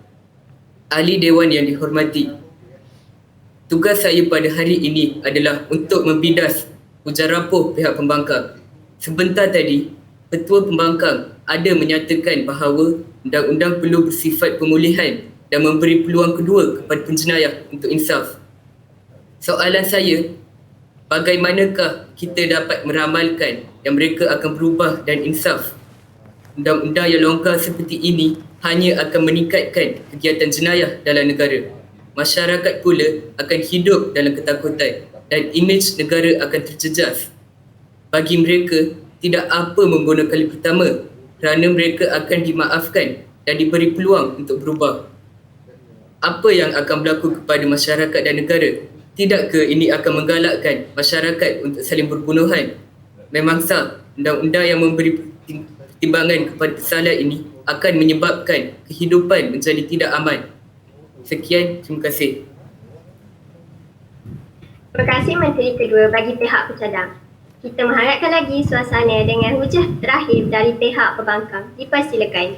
Ahli Dewan yang dihormati, tugas saya pada hari ini adalah untuk membidas ujar rapuh pihak pembangkang. Sebentar tadi, Ketua Pembangkang ada menyatakan bahawa undang-undang perlu bersifat pemulihan dan memberi peluang kedua kepada penjenayah untuk insaf. Soalan saya, Bagaimanakah kita dapat meramalkan yang mereka akan berubah dan insaf? Undang-undang yang longgar seperti ini hanya akan meningkatkan kegiatan jenayah dalam negara. Masyarakat pula akan hidup dalam ketakutan dan imej negara akan terjejas. Bagi mereka, tidak apa membunuh kali pertama kerana mereka akan dimaafkan dan diberi peluang untuk berubah. Apa yang akan berlaku kepada masyarakat dan negara? Tidakkah ini akan menggalakkan masyarakat untuk saling berbunuhan? Memang sah, undang-undang yang memberi pertimbangan kepada kesalahan ini akan menyebabkan kehidupan menjadi tidak aman. Sekian, terima kasih. Terima kasih Menteri Kedua bagi pihak pencadang. Kita mengharapkan lagi suasana dengan hujah terakhir dari pihak pembangkang. Dipersilakan.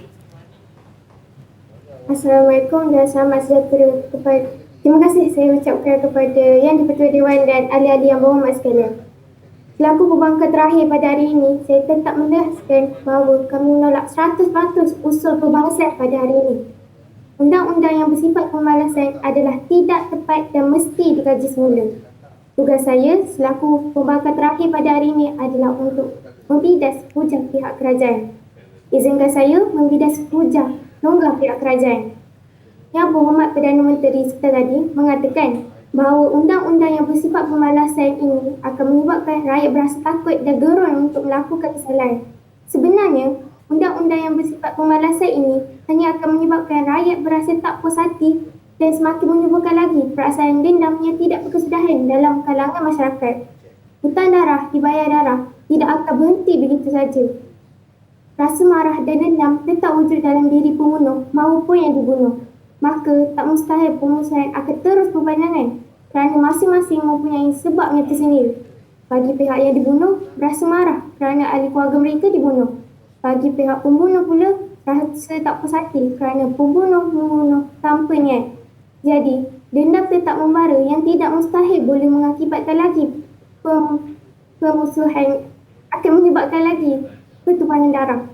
Assalamualaikum dan selamat sejahtera kepada... Terima kasih saya ucapkan kepada Yang di-Pertua Dewan dan ahli-ahli yang berhormat sekalian. Selaku pembangkang terakhir pada hari ini, saya tetap menegaskan bahawa kami menolak 100% usul perbahasan pada hari ini. Undang-undang yang bersifat pemalasan adalah tidak tepat dan mesti dikaji semula. Tugas saya selaku pembangkang terakhir pada hari ini adalah untuk membidas hujah pihak kerajaan. Izinkan saya membidas hujah longgar pihak kerajaan. Yang berhormat Perdana Menteri sebentar tadi mengatakan bahawa undang-undang yang bersifat pemalasan ini akan menyebabkan rakyat berasa takut dan gerun untuk melakukan kesalahan. Sebenarnya, undang-undang yang bersifat pemalasan ini hanya akan menyebabkan rakyat berasa tak puas hati dan semakin menimbulkan lagi perasaan dendam yang tidak berkesudahan dalam kalangan masyarakat. Hutang darah dibayar darah tidak akan berhenti begitu saja. Rasa marah dan dendam tetap wujud dalam diri pembunuh maupun yang dibunuh. Maka tak mustahil pemusnahan akan terus berpanjangan kerana masing-masing mempunyai sebabnya tersendiri. Bagi pihak yang dibunuh, berasa marah kerana ahli keluarga mereka dibunuh. Bagi pihak pembunuh pula, rasa tak puas hati kerana pembunuh membunuh tanpa niat. Jadi, dendam tetap membara yang tidak mustahil boleh mengakibatkan lagi pemusuhan, akan menyebabkan lagi pertumpahan darah.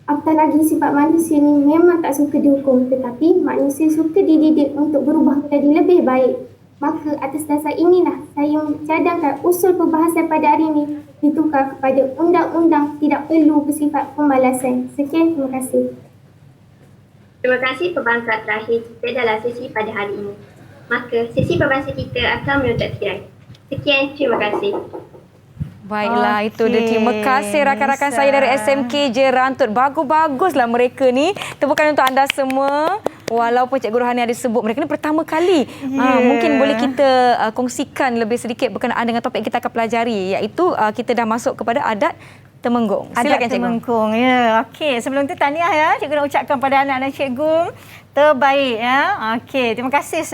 Apatah lagi sifat manusia ni memang tak suka dihukum, tetapi manusia suka dididik untuk berubah menjadi lebih baik. Maka atas dasar inilah saya mencadangkan usul perbahasan pada hari ini ditukar kepada undang-undang tidak perlu bersifat pembalasan. Sekian, terima kasih. Terima kasih pembangkang terakhir kita dalam sesi pada hari ini. Maka sesi perbahasan kita akan menuntut tirai. Sekian, terima kasih. Baiklah, itu dia. Terima kasih rakan-rakan saya dari SMK Jerantut. Bagus-baguslah mereka ni. Tepukan untuk anda semua. Walaupun Cikgu Rohani ada sebut mereka ni pertama kali. Mungkin boleh kita kongsikan lebih sedikit berkenaan dengan topik yang kita akan pelajari, iaitu kita dah masuk kepada adat Temenggung. Silakan Adat Temenggung, ya. Okey, sebelum tu tahniah ya. Cikgu nak ucapkan pada anak-anak cikgu terbaik ya. Okey, terima kasih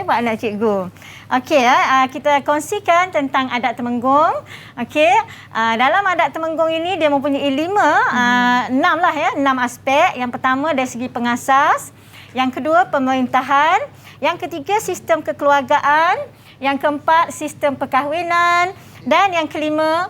buat anak cikgu. Okey, kita kongsikan tentang adat Temenggung. Okey, dalam adat Temenggung ini dia mempunyai 6 aspek. Yang pertama dari segi pengasas, yang kedua pemerintahan, yang ketiga sistem kekeluargaan, yang keempat sistem perkahwinan, dan yang kelima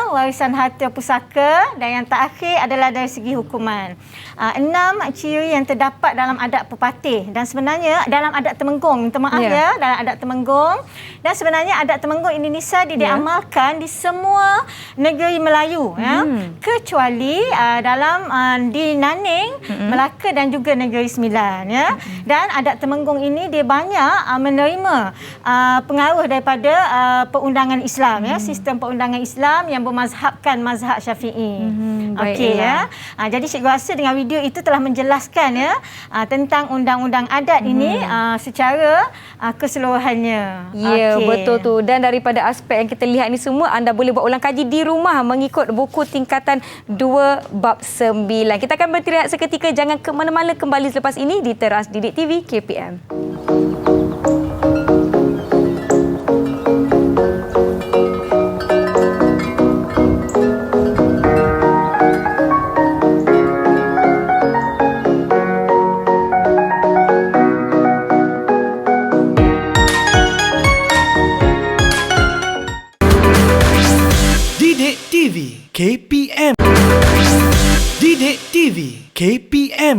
warisan harta pusaka, dan yang terakhir adalah dari segi hukuman. 6 ciri yang terdapat dalam adat Pepatih, dan sebenarnya dalam adat Temenggung, minta maaf ya, dalam adat Temenggung, dan sebenarnya adat Temenggung ini Nisa diamalkan di semua negeri Melayu ya, kecuali di Naning, Melaka dan juga Negeri Sembilan ya. Dan adat Temenggung ini dia banyak menerima pengaruh daripada perundangan Islam ya, sistem perundangan Islam yang bermazhabkan mazhab Syafi'i. Okey ya. Jadi cikgu rasa dengan video itu telah menjelaskan ya tentang undang-undang adat ini secara keseluruhannya. Ya, betul tu. Dan daripada aspek yang kita lihat ini semua, anda boleh buat ulang kaji di rumah mengikut buku tingkatan 2 bab 9. Kita akan bertirahat seketika, jangan ke mana-mana, kembali selepas ini di Teras Didik TV KPM. Didik TV KPM. Didik TV KPM.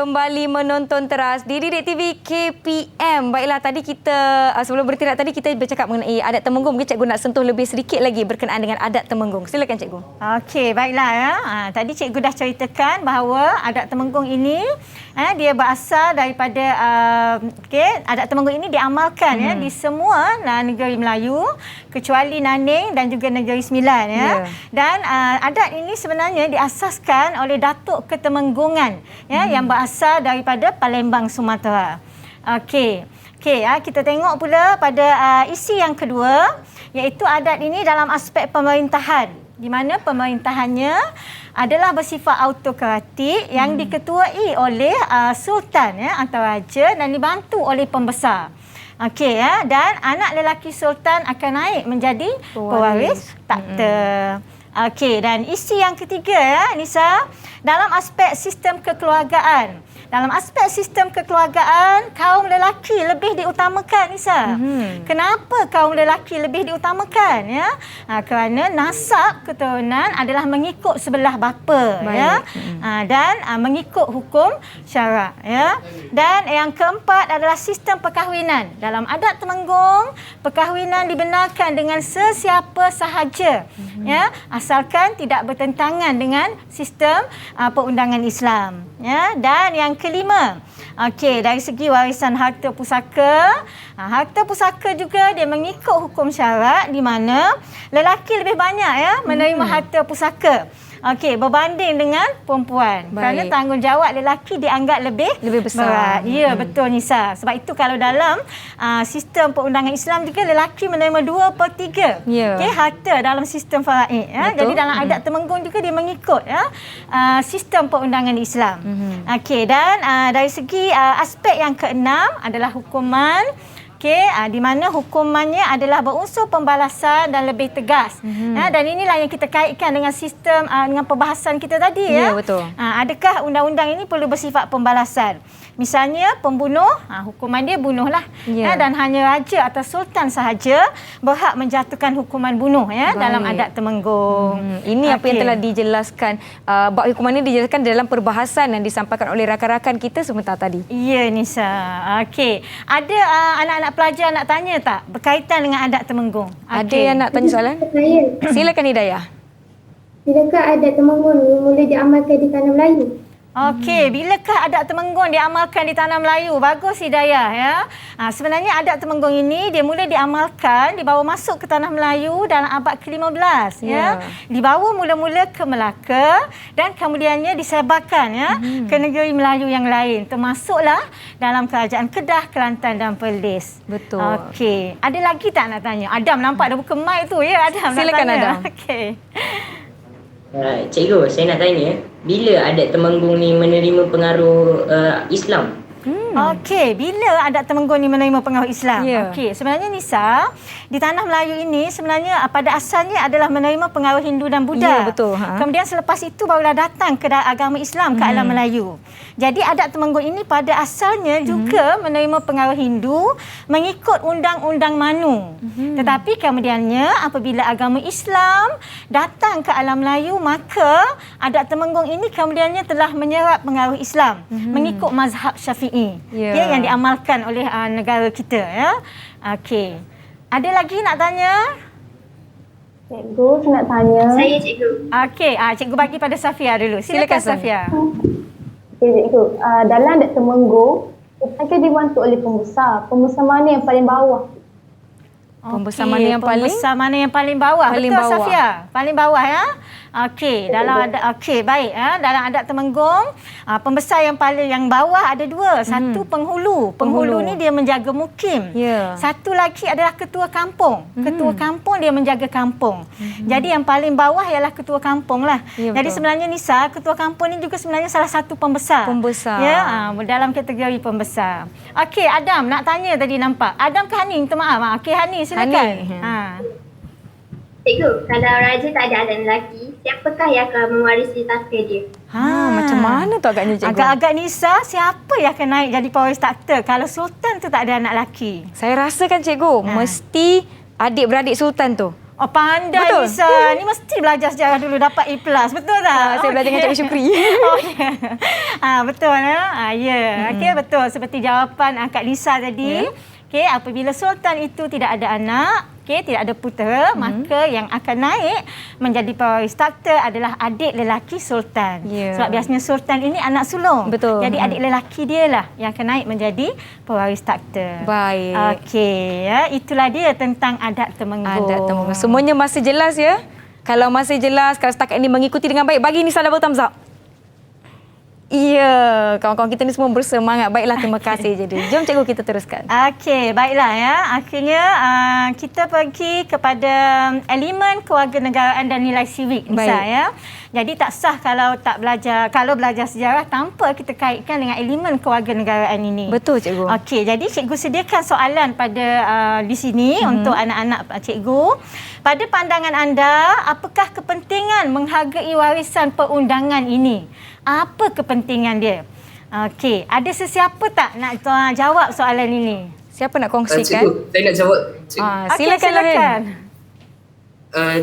kembali menonton teras di Didik TV KPM. Baiklah, tadi kita sebelum bertindak tadi kita bercakap mengenai adat Temenggung. Mungkin cikgu nak sentuh lebih sedikit lagi berkenaan dengan adat Temenggung. Silakan cikgu. Okey, baiklah ya. Tadi cikgu dah ceritakan bahawa adat Temenggung ini dia berasal daripada adat Temenggung ini diamalkan ya di semua negeri Melayu kecuali Naning dan juga Negeri Sembilan ya. Dan adat ini sebenarnya diasaskan oleh Datuk Ketemenggungan ya yang berasal daripada Palembang, Sumatera. Okey, kita tengok pula pada isi yang kedua iaitu adat ini dalam aspek pemerintahan di mana pemerintahannya adalah bersifat autokratik yang diketuai oleh sultan ya atau raja dan dibantu oleh pembesar. Okey ya, dan anak lelaki sultan akan naik menjadi pewaris takhta. Okey, dan isi yang ketiga ya Nisa, dalam aspek sistem kekeluargaan. Dalam aspek sistem kekeluargaan, kaum lelaki lebih diutamakan, Nisa. Kenapa kaum lelaki lebih diutamakan? Ya? Kerana nasab keturunan adalah mengikut sebelah bapa. Ya? Dan mengikut hukum syarak. Ya? Dan yang keempat adalah sistem perkahwinan. Dalam adat Temenggung, perkahwinan dibenarkan dengan sesiapa sahaja. Ya? Asalkan tidak bertentangan dengan sistem perundangan Islam. Ya? Dan yang kelima, dari segi warisan harta pusaka, harta pusaka juga dia mengikut hukum syarak di mana lelaki lebih banyak ya menerima harta pusaka. Berbanding dengan perempuan. Kerana tanggungjawab lelaki dianggap lebih besar. Berat. Ya, betul Nisa. Sebab itu kalau dalam sistem perundangan Islam juga lelaki menerima 2/3 harta dalam sistem faraid. Ya. Jadi dalam adat Temenggung juga dia mengikut sistem perundangan Islam. Dan dari segi aspek yang keenam adalah hukuman. Di mana hukumannya adalah berunsur pembalasan dan lebih tegas. Dan inilah yang kita kaitkan dengan sistem dengan perbahasan kita tadi ya. Betul. Adakah undang-undang ini perlu bersifat pembalasan? Misalnya pembunuh, hukuman dia bunuhlah. Dan hanya raja atau sultan sahaja berhak menjatuhkan hukuman bunuh ya dalam adat Temenggung. Ini apa yang telah dijelaskan, bab hukuman ini dijelaskan dalam perbahasan yang disampaikan oleh rakan-rakan kita sebentar tadi. Ya Nisa. Ada anak-anak pelajar nak tanya tak berkaitan dengan adat Temenggung? Ada yang nak tanya soalan? Silakan Hidayah. Bilakah adat Temenggung mula diamalkan di tanah Melayu? Bilakah adat Temenggung diamalkan di tanah Melayu? Bagus Hidayah ya. Sebenarnya adat Temenggung ini dia mula diamalkan, dibawa masuk ke tanah Melayu dalam abad ke-15 ya. Dibawa mula-mula ke Melaka dan kemudiannya disebarkan ya ke negeri Melayu yang lain, termasuklah dalam kerajaan Kedah, Kelantan dan Perlis. Betul. Ada lagi tak nak tanya? Adam nampak dah buka mic tu ya Adam. Silakan nak tanya. Adam. Cikgu, saya nak tanya, bila adat Temenggung ni menerima pengaruh Islam? Bila adat Temenggung ni menerima pengaruh Islam? Sebenarnya Nisa, di tanah Melayu ini sebenarnya pada asalnya adalah menerima pengaruh Hindu dan Buddha. Betul. Kemudian selepas itu barulah datang ke agama Islam ke alam Melayu. Jadi adat Temenggung ini pada asalnya juga menerima pengaruh Hindu mengikut undang-undang Manu. Tetapi kemudiannya apabila agama Islam datang ke alam Melayu, maka adat Temenggung ini kemudiannya telah menyerap pengaruh Islam mengikut mazhab Syafi'i. Yang diamalkan oleh negara kita ya. Ada lagi nak tanya? Cikgu, saya nak tanya. Saya cikgu. Cikgu bagi pada Safia dulu. Silakan Safia. Cikgu, dalam adat Temenggung, kita dibantu oleh pembesar. Pembesar mana yang paling bawah? Pembesar mana yang paling bawah? Paling Betul bawah. Safia. Paling bawah ya. Dalam adat baik ya. Dalam adat Temenggung, pembesar yang bawah ada dua. Satu penghulu. Penghulu ni dia menjaga mukim. Satu lagi adalah ketua kampung. Ketua kampung dia menjaga kampung. Jadi yang paling bawah ialah ketua kampung lah. Jadi sebenarnya Nisa, ketua kampung ni juga sebenarnya salah satu pembesar. Ya, dalam kategori pembesar. Adam nak tanya tadi nampak. Adam ke Hani? Minta maaf. Hani silakan. Cikgu, kalau raja tak ada anak lelaki, siapakah yang akan mewarisi takhta dia? Macam mana tu agaknya cikgu? Agak-agak Nisa, siapa yang akan naik jadi pewaris takhta kalau sultan tu tak ada anak lelaki? Saya rasakan cikgu, mesti adik-beradik sultan tu. Oh, pandai Betul. Nisa. Ni mesti belajar sejarah dulu dapat A+. Betul tak? Saya belajar dengan Cikgu Syukri. Oh, ya. Betul ya. Ya. Okey, betul. Seperti jawapan Kak Lisa tadi. Okey, apabila sultan itu tidak ada anak, tidak ada putera, maka yang akan naik menjadi pewaris takhta adalah adik lelaki sultan. Sebab biasanya sultan ini anak sulung. Betul. Jadi adik lelaki dia lah yang akan naik menjadi pewaris takhta. Baik. Okey, ya, itulah dia tentang adat Temenggung. Adat Temenggung. Semuanya masih jelas ya? Kalau masih jelas, kalau setakat ini mengikuti dengan baik, bagi Nisa double thumbs up. Ya, kawan-kawan kita ni semua bersemangat. Baiklah, terima kasih. Jadi, jom cikgu kita teruskan. Okey, baiklah ya. Akhirnya kita pergi kepada elemen kewarganegaraan dan nilai civic Nisa ya. Jadi tak sah kalau belajar sejarah tanpa kita kaitkan dengan elemen kewarganegaraan ini. Betul cikgu. Okey, jadi cikgu sediakan soalan pada di sini untuk anak-anak cikgu. Pada pandangan anda, apakah kepentingan menghargai warisan perundangan ini? Apa kepentingan dia? Okey, ada sesiapa tak nak jawab soalan ini? Siapa nak kongsikan? Cikgu, saya nak jawab. Cikgu. Silakan.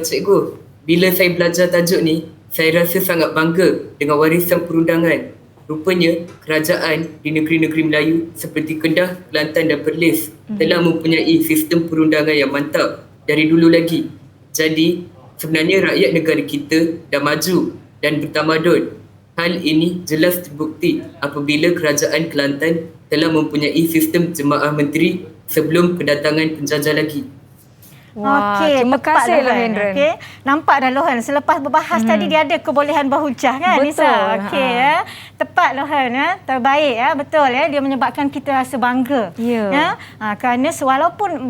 Cikgu, bila saya belajar tajuk ni, saya rasa sangat bangga dengan warisan perundangan. Rupanya, kerajaan di negeri-negeri Melayu seperti Kedah, Kelantan dan Perlis telah mempunyai sistem perundangan yang mantap dari dulu lagi. Jadi, sebenarnya rakyat negara kita dah maju dan bertamadun. Hal ini jelas terbukti apabila kerajaan Kelantan telah mempunyai sistem jemaah menteri sebelum kedatangan penjajah lagi. Wah, Okey, terima tepat kasih Lohan. Lohan. Okey, nampak dah Lohan. Selepas berbahas tadi dia ada kebolehan berhujah kan Betul. Nisa? Okey ya. Tepat Lohan ya. Terbaik ya. Betul ya. Dia menyebabkan kita rasa bangga. Ya. Kerana walaupun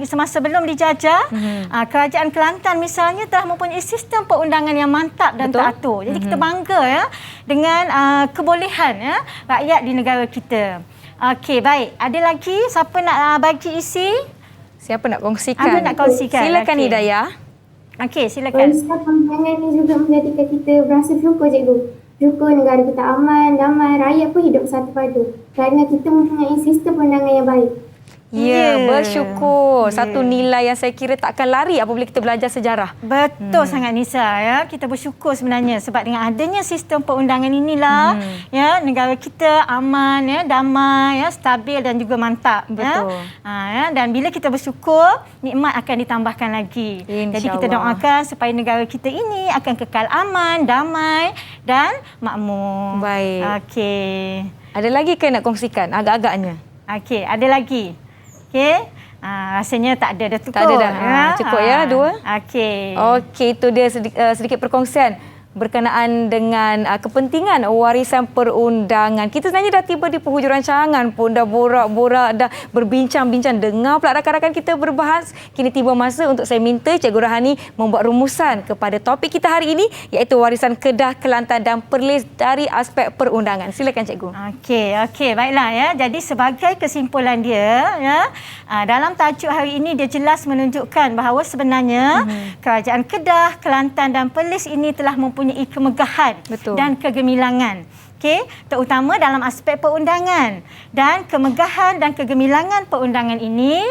semasa belum dijajah, kerajaan Kelantan misalnya telah mempunyai sistem perundangan yang mantap dan teratur. Jadi kita bangga ya dengan kebolehan ya rakyat di negara kita. Okey, baik. Ada lagi siapa nak bagi isi? Siapa nak kongsikan? Ada nak kongsikan. Silakan Hidayah. Okey, silakan. Warisan perundangan ni juga menjadikan kita berasa syukur cikgu. Syukur negara kita aman, damai, rakyat pun hidup satu padu. Kerana kita mempunyai sistem perundangan yang baik. Ya, bersyukur. Satu nilai yang saya kira tak akan lari apabila kita belajar sejarah. Betul sangat Nisa ya. Kita bersyukur sebenarnya sebab dengan adanya sistem perundangan inilah ya negara kita aman ya, damai ya, stabil dan juga mantap. Betul. Ya, dan bila kita bersyukur, nikmat akan ditambahkan lagi. Jadi kita doakan supaya negara kita ini akan kekal aman, damai dan makmur. Baik. Okey. Ada lagi ke nak kongsikan agak-agaknya? Okey, ada lagi. Okey. Rasanya tak ada dah cukup. Tak ada dah. Cukup ya, 2. Okey. Okey, itu dia sedikit perkongsian berkenaan dengan kepentingan warisan perundangan. Kita sebenarnya dah tiba di penghujung rancangan pun, dah borak-borak, dah berbincang-bincang, dengar pula rakan-rakan kita berbahas. Kini tiba masa untuk saya minta Cikgu Rohani membuat rumusan kepada topik kita hari ini, iaitu warisan Kedah, Kelantan dan Perlis dari aspek perundangan. Silakan Cikgu. Okey, baiklah ya. Jadi sebagai kesimpulan dia ya, dalam tajuk hari ini dia jelas menunjukkan bahawa sebenarnya kerajaan Kedah, Kelantan dan Perlis ini telah mempunyai kemegahan dan kegemilangan. Okey, terutama dalam aspek perundangan, dan kemegahan dan kegemilangan perundangan ini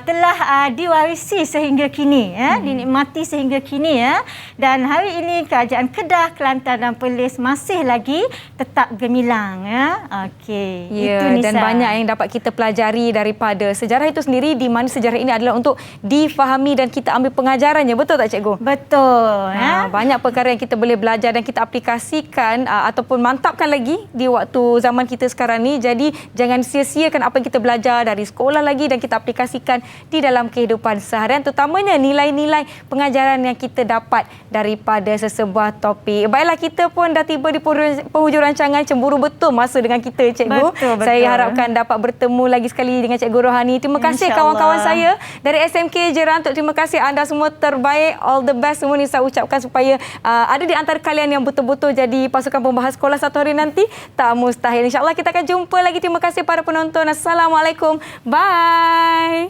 telah diwarisi sehingga kini ya, dinikmati sehingga kini ya, dan hari ini kerajaan Kedah, Kelantan dan Perlis masih lagi tetap gemilang ya. Okey, ya, itu Nisa. Dan banyak yang dapat kita pelajari daripada sejarah itu sendiri, di mana sejarah ini adalah untuk difahami dan kita ambil pengajarannya. Betul tak Cikgu? Betul ya. Banyak perkara yang kita boleh belajar dan kita aplikasikan ataupun mantapkan lagi di waktu zaman kita sekarang ni. Jadi jangan sia-siakan apa yang kita belajar dari sekolah lagi dan kita aplikasikan di dalam kehidupan seharian, terutamanya nilai-nilai pengajaran yang kita dapat daripada sesebuah topik. Baiklah, kita pun dah tiba di penghujung rancangan. Cemburu betul masa dengan kita Cikgu. Betul. Saya harapkan dapat bertemu lagi sekali dengan Cikgu Rohani. Terima kasih kawan-kawan saya dari SMK Jerantuk. Terima kasih anda semua, terbaik. All the best semua ni saya ucapkan supaya ada di antara kalian yang betul-betul jadi pasukan pembahas sekolah satu hari nanti. Tak mustahil. InsyaAllah kita akan jumpa lagi. Terima kasih para penonton. Assalamualaikum. Bye.